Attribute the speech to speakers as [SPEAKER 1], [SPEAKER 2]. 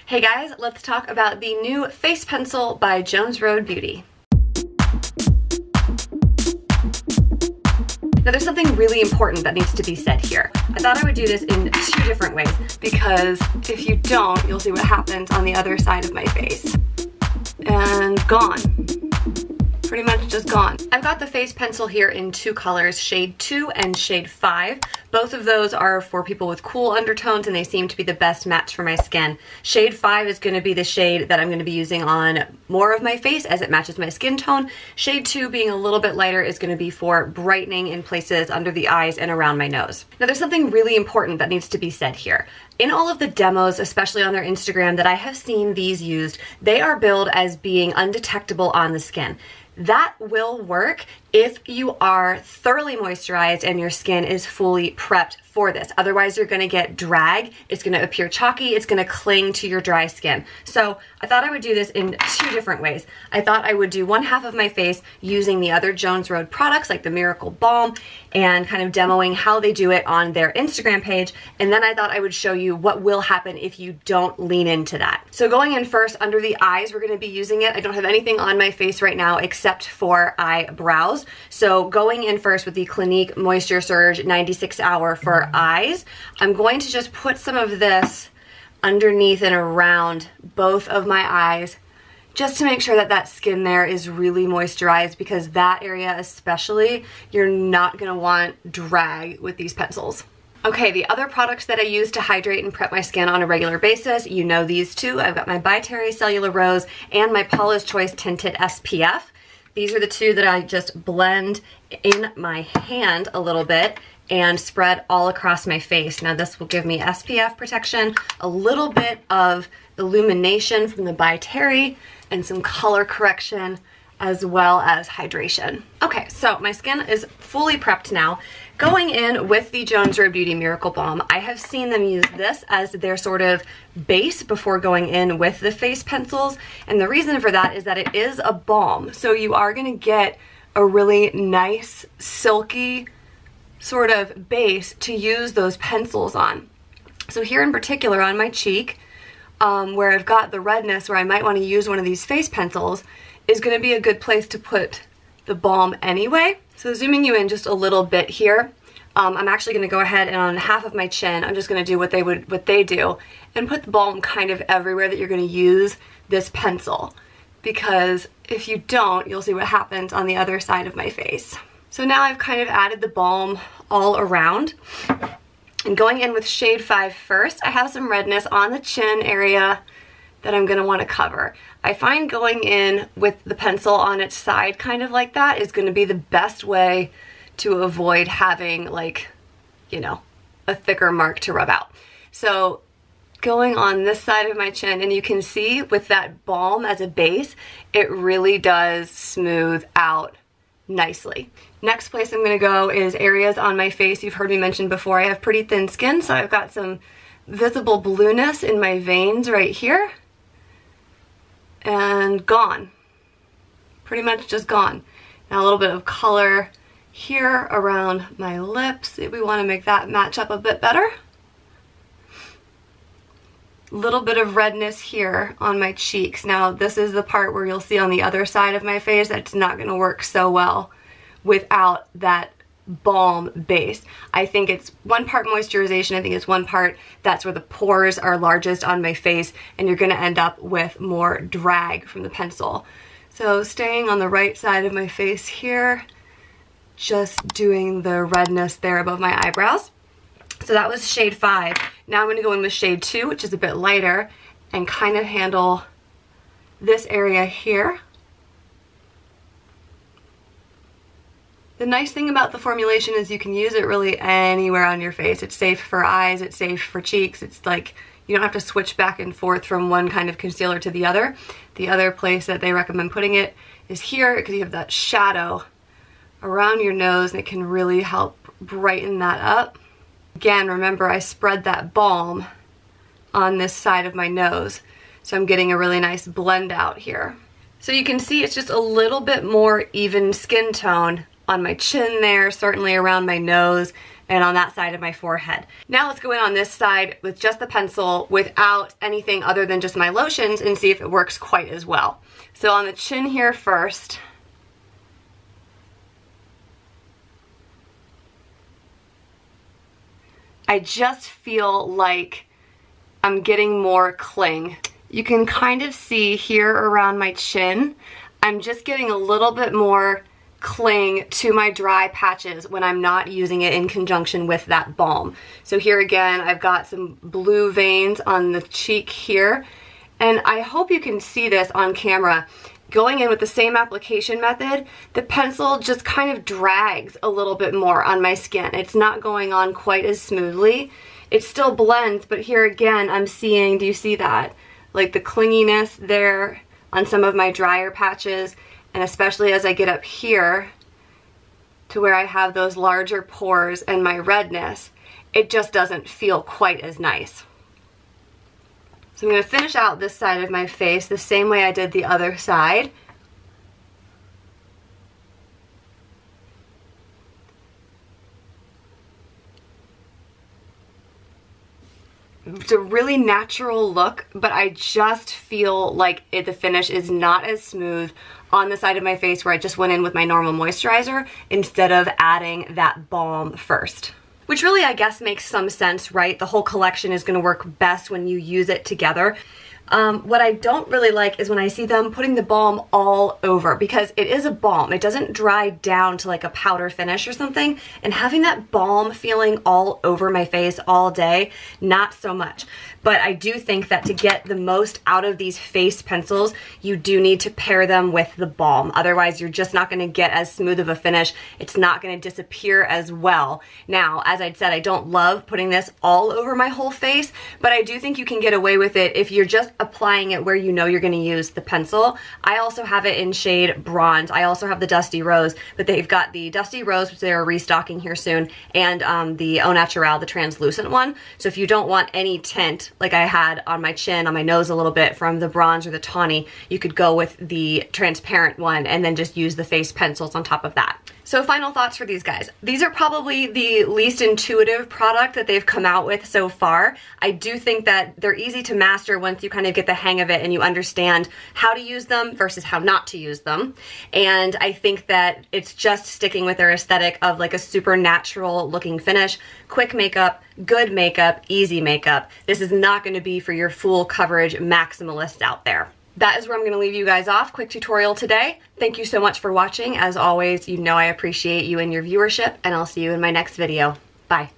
[SPEAKER 1] Hey guys, let's talk about the new face pencil by Jones Road Beauty. Now there's something really important that needs to be said here. I thought I would do this in two different ways because if you don't, you'll see what happens on the other side of my face. And gone. Pretty much just gone. I've got the face pencil here in two colors, shade 2 and shade 5. Both of those are for people with cool undertones and they seem to be the best match for my skin. Shade 5 is going to be the shade that I'm going to be using on more of my face as it matches my skin tone. Shade 2, being a little bit lighter, is going to be for brightening in places under the eyes and around my nose. Now there's something really important that needs to be said here. In all of the demos, especially on their Instagram, that I have seen these used, they are billed as being undetectable on the skin. That will work if you are thoroughly moisturized and your skin is fully prepped for this. Otherwise, you're gonna get drag, it's gonna appear chalky, it's gonna cling to your dry skin. So I thought I would do this in two different ways. I thought I would do one half of my face using the other Jones Road products like the Miracle Balm and kind of demoing how they do it on their Instagram page. And then I thought I would show you what will happen if you don't lean into that. So going in first under the eyes, we're gonna be using it. I don't have anything on my face right now except for eyebrows. So going in first with the Clinique Moisture Surge 96 Hour for eyes, I'm going to just put some of this underneath and around both of my eyes just to make sure that that skin there is really moisturized, because that area especially, you're not gonna want drag with these pencils. Okay, the other products that I use to hydrate and prep my skin on a regular basis, you know these two. I've got my By Terry Cellular Rose and my Paula's Choice Tinted SPF. These are the two that I just blend in my hand a little bit and spread all across my face. Now this will give me SPF protection, a little bit of illumination from the By Terry, and some color correction as well as hydration. Okay, so my skin is fully prepped now. Going in with the Jones Road Beauty Miracle Balm, I have seen them use this as their sort of base before going in with the face pencils. And the reason for that is that it is a balm. So you are gonna get a really nice, silky sort of base to use those pencils on. So here in particular on my cheek, where I've got the redness where I might wanna use one of these face pencils, is gonna be a good place to put the balm anyway. So zooming you in just a little bit here, I'm actually gonna go ahead and on half of my chin, I'm just gonna do what they do and put the balm kind of everywhere that you're gonna use this pencil. Because if you don't, you'll see what happens on the other side of my face. So now I've kind of added the balm all around. And going in with shade 5 first, I have some redness on the chin area that I'm gonna wanna cover. I find going in with the pencil on its side kind of like that is gonna be the best way to avoid having, like, you know, a thicker mark to rub out. So going on this side of my chin, and you can see with that balm as a base, it really does smooth out nicely. Next place I'm gonna go is areas on my face. You've heard me mention before, I have pretty thin skin, so I've got some visible blueness in my veins right here. And gone. Pretty much just gone. Now a little bit of color here around my lips if we want to make that match up a bit better. Little bit of redness here on my cheeks. Now this is the part where you'll see on the other side of my face that's not going to work so well without that balm base. I think it's one part moisturization, I think it's one part that's where the pores are largest on my face, and you're gonna end up with more drag from the pencil. So staying on the right side of my face here, just doing the redness there above my eyebrows. So that was shade 5. Now I'm gonna go in with shade 2, which is a bit lighter, and kind of handle this area here. The nice thing about the formulation is you can use it really anywhere on your face. It's safe for eyes, it's safe for cheeks. It's like you don't have to switch back and forth from one kind of concealer to the other. The other place that they recommend putting it is here because you have that shadow around your nose and it can really help brighten that up. Again, remember I spread that balm on this side of my nose, so I'm getting a really nice blend out here. So you can see it's just a little bit more even skin tone on my chin there, certainly around my nose, and on that side of my forehead. Now let's go in on this side with just the pencil without anything other than just my lotions and see if it works quite as well. So on the chin here first, I just feel like I'm getting more cling. You can kind of see here around my chin, I'm just getting a little bit more cling to my dry patches when I'm not using it in conjunction with that balm. So here again, I've got some blue veins on the cheek here, and I hope you can see this on camera. Going in with the same application method, the pencil just kind of drags a little bit more on my skin. It's not going on quite as smoothly. It still blends, but here again, I'm seeing, do you see that? Like the clinginess there on some of my drier patches, and especially as I get up here to where I have those larger pores and my redness, it just doesn't feel quite as nice. So I'm going to finish out this side of my face the same way I did the other side. It's a really natural look, but I just feel like the finish is not as smooth on the side of my face where I just went in with my normal moisturizer instead of adding that balm first. Which really, I guess, makes some sense, right? The whole collection is going to work best when you use it together. What I don't really like is when I see them putting the balm all over, because it is a balm. It doesn't dry down to like a powder finish or something, and having that balm feeling all over my face all day, not so much. But I do think that to get the most out of these face pencils, you do need to pair them with the balm. Otherwise, you're just not going to get as smooth of a finish. It's not going to disappear as well. Now, as I said, I don't love putting this all over my whole face, but I do think you can get away with it if you're just applying it where you know you're going to use the pencil. I also have it in shade bronze. I also have the Dusty Rose, but they've got the Dusty Rose, which they're restocking here soon, and the Au Naturel, the translucent one. So if you don't want any tint, like I had on my chin, on my nose a little bit from the bronze or the tawny, you could go with the transparent one and then just use the face pencils on top of that. So final thoughts for these guys. These are probably the least intuitive product that they've come out with so far. I do think that they're easy to master once you kind of get the hang of it and you understand how to use them versus how not to use them. And I think that it's just sticking with their aesthetic of like a super natural looking finish, quick makeup, good makeup, easy makeup. This is not going to be for your full coverage maximalists out there. That is where I'm going to leave you guys off. Quick tutorial today. Thank you so much for watching. As always, you know I appreciate you and your viewership, and I'll see you in my next video. Bye.